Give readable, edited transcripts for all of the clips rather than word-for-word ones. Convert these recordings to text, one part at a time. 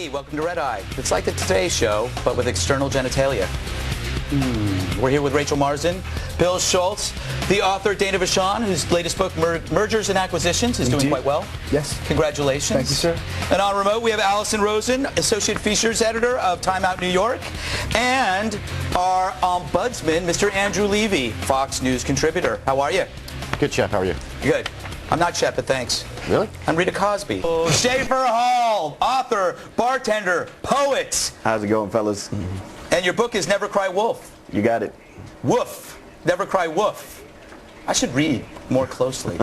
Hey, welcome to Red Eye. It's like the Today Show, but with external genitalia. We're here with Rachel Marsden, Bill Schultz, the author Dana Vachon, whose latest book, Mergers and Acquisitions, is doing quite well. Yes. Congratulations. Thank you, sir. And on remote, we have Allison Rosen, Associate Features Editor of Time Out New York, and our ombudsman, Mr. Andrew Levy, Fox News contributor. How are you? Good, Chef. How are you? Good. I'm not Shep, but thanks. Really? I'm Rita Cosby. Schaefer Hall, author, bartender, poet. How's it going, fellas? And your book is Never Cry Wolf. You got it. Woof. Never Cry Woof. I should read more closely.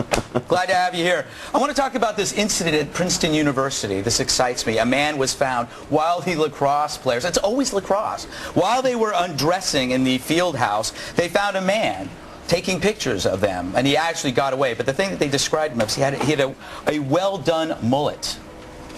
Glad to have you here. I want to talk about this incident at Princeton University. This excites me. A man was found while the lacrosse players, it's always lacrosse, while they were undressing in the field house, they found a man taking pictures of them, and he actually got away. But the thing that they described him as, he had a well-done mullet.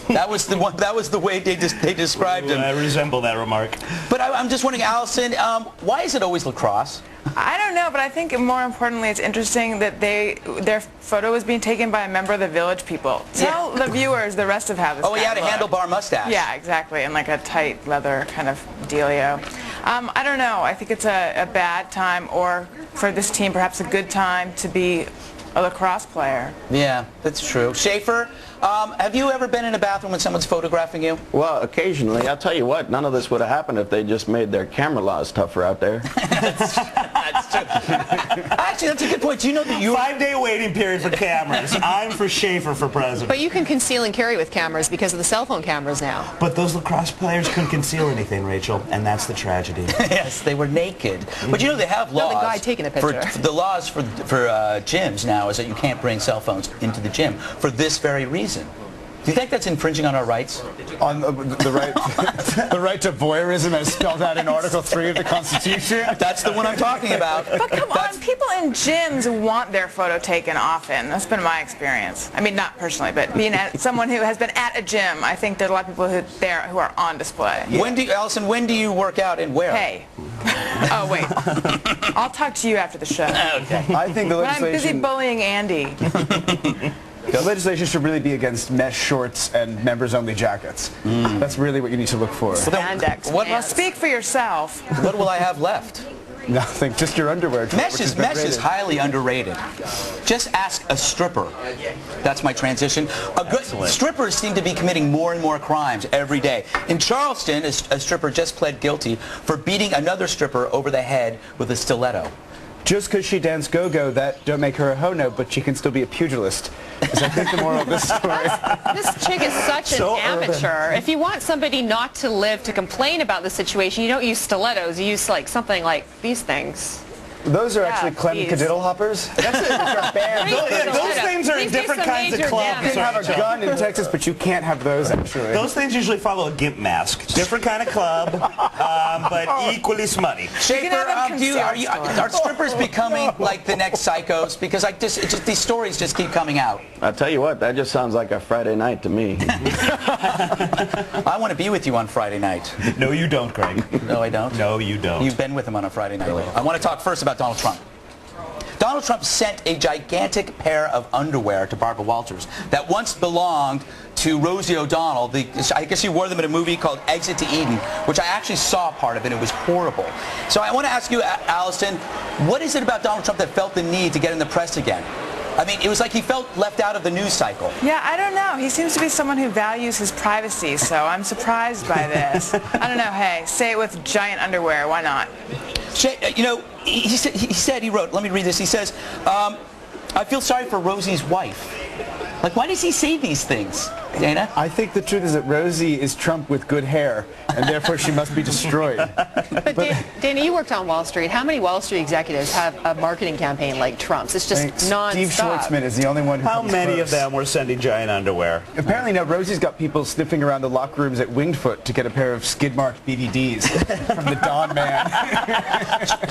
That was the one. That was the way they described him. I resemble that remark. But I'm just wondering, Allison, why is it always lacrosse? I don't know, but I think more importantly, it's interesting that their photo was being taken by a member of the Village People. Tell the viewers the rest of how this. Oh, he had a handlebar mustache. Yeah, exactly, and like a tight leather kind of dealio. I don't know. I think it's a bad time, or for this team, perhaps a good time to be a lacrosse player. Yeah, that's true. Schaefer, have you ever been in a bathroom when someone's photographing you? Well, occasionally. I'll tell you what, none of this would have happened if they just made their camera laws tougher out there. That's true. Actually, that's a good point. Do you know that you... 5-day waiting period for cameras. I'm for Schaefer for president. But you can conceal and carry with cameras because of the cell phone cameras now. But those lacrosse players couldn't conceal anything, Rachel, and that's the tragedy. Yes, they were naked. But you know they have laws. No, the guy taking a picture. The laws for gyms now is that you can't bring cell phones into the gym for this very reason. Do you think that's infringing on our rights? On the right, the right to voyeurism as spelled out in Article 3 of the Constitution? That's the one I'm talking about. But come on, people in gyms want their photo taken often. That's been my experience. I mean, not personally, but being someone who has been at a gym, I think there are a lot of people who are on display. Yeah. Allison, when do you work out and where? Hey. Oh, wait. I'll talk to you after the show. Okay. I think the When I'm busy legislation... bullying Andy. The legislation should really be against mesh shorts and members-only jackets. That's really what you need to look for. Spandex. Well, speak for yourself. What will I have left? Nothing, just your underwear. Mesh is highly underrated. Just ask a stripper. That's my transition. Strippers seem to be committing more and more crimes every day. In Charleston, a stripper just pled guilty for beating another stripper over the head with a stiletto. Just because she danced go-go, that don't make her a ho-no, but she can still be a pugilist. Is I think the moral of this story. This chick is such an amateur. If you want somebody not to live to complain about the situation, you don't use stilettos. You use like something like these things. Those are actually Clem Cadiddle hoppers. That's it. Those are bad. Those things are in different kinds of clubs. You can have a gun in Texas, but you can't have those, actually. Those things usually follow a gimp mask. Different kind of club, but equally smutty. Schaefer, are strippers becoming like the next psychos? Because these stories just keep coming out. I'll tell you what, that just sounds like a Friday night to me. I want to be with you on Friday night. No, you don't, Craig. No, I don't? No, you don't. You've been with him on a Friday night. I want to talk first about Donald Trump. Donald Trump sent a gigantic pair of underwear to Barbara Walters that once belonged to Rosie O'Donnell. I guess she wore them in a movie called Exit to Eden, which I actually saw part of, and it was horrible. So I want to ask you, Allison, what is it about Donald Trump that felt the need to get in the press again? I mean, it was like he felt left out of the news cycle. Yeah, I don't know. He seems to be someone who values his privacy, so I'm surprised by this. I don't know. Hey, say it with giant underwear. Why not? You know, he wrote, let me read this. He says, I feel sorry for Rosie's wife. Like, why does he say these things, Dana? I think the truth is that Rosie is Trump with good hair, and therefore she must be destroyed. But Dana, you worked on Wall Street. How many Wall Street executives have a marketing campaign like Trump's? It's just non-stop. Steve Schwartzman is the only one who How many of them were sending giant underwear? Apparently now Rosie's got people sniffing around the locker rooms at Wingfoot to get a pair of skid-marked BVDs from the Don Man.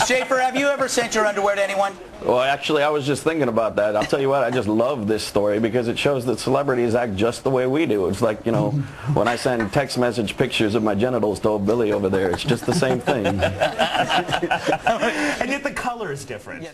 Schaefer, have you ever sent your underwear to anyone? Well, actually, I was just thinking about that. I'll tell you what, I just love this story because it shows that celebrities act just the way we do. It's like, you know, when I send text message pictures of my genitals to old Billy over there, it's just the same thing. And yet the color is different. Yeah,